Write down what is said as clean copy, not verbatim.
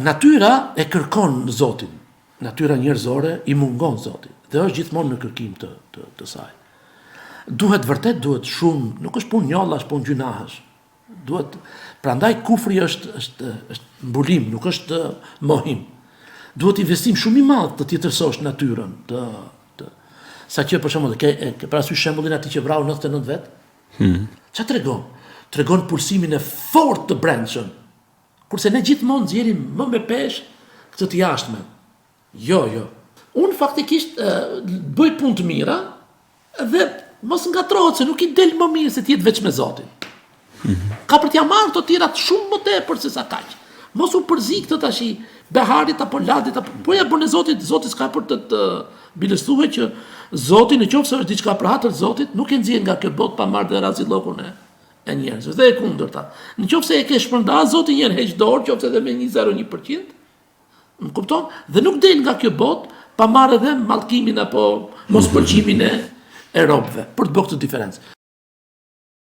Natyra e kërkon Zotin. Natyra njerëzore i mungon Zotin. Dhe është gjithmonë në kërkim të saj. Duhet shumë, nuk është punë njolla, është punë gjunahësh. Prandaj kufri është mbulim, nuk është mohim. Duhet investim shumë i madh të tjetërsosh natyrën, sa që për shembull ke parasysh shembullin atij që vrau 99 vet? Çfarë tregon? Tregon pulsimin e fortë të brendshëm. Kurse ne gjithmonë nxjerrim më me peshë këtë të jashtme. Jo. Unë faktikisht bëj punë të mira dhe mos ngatrohet se nuk i del më mirë se të jetë veç me Zotin. Ka për t'ja marrë të tjerat shumë më tepër se sa kaq. Mos u përzi këtë tash beharit apo ladit apo po ja bën Zotit s'ka për të bilëstuar që Zoti në qoftë se është diçka për hapur Zotit, nuk e nxjerr nga kjo botë pa marrë dhe rrazillokun e njerëzve. Dhe e kundërta. Në qoftë se e ke shpërndar Zoti një herë heq dorë, qoftë edhe me 0.1%, më kupton? Dhe nuk del nga kjo botë pa marrë edhe mallkimin apo mospëlqimin e robëve për të bërë këtë diferencë.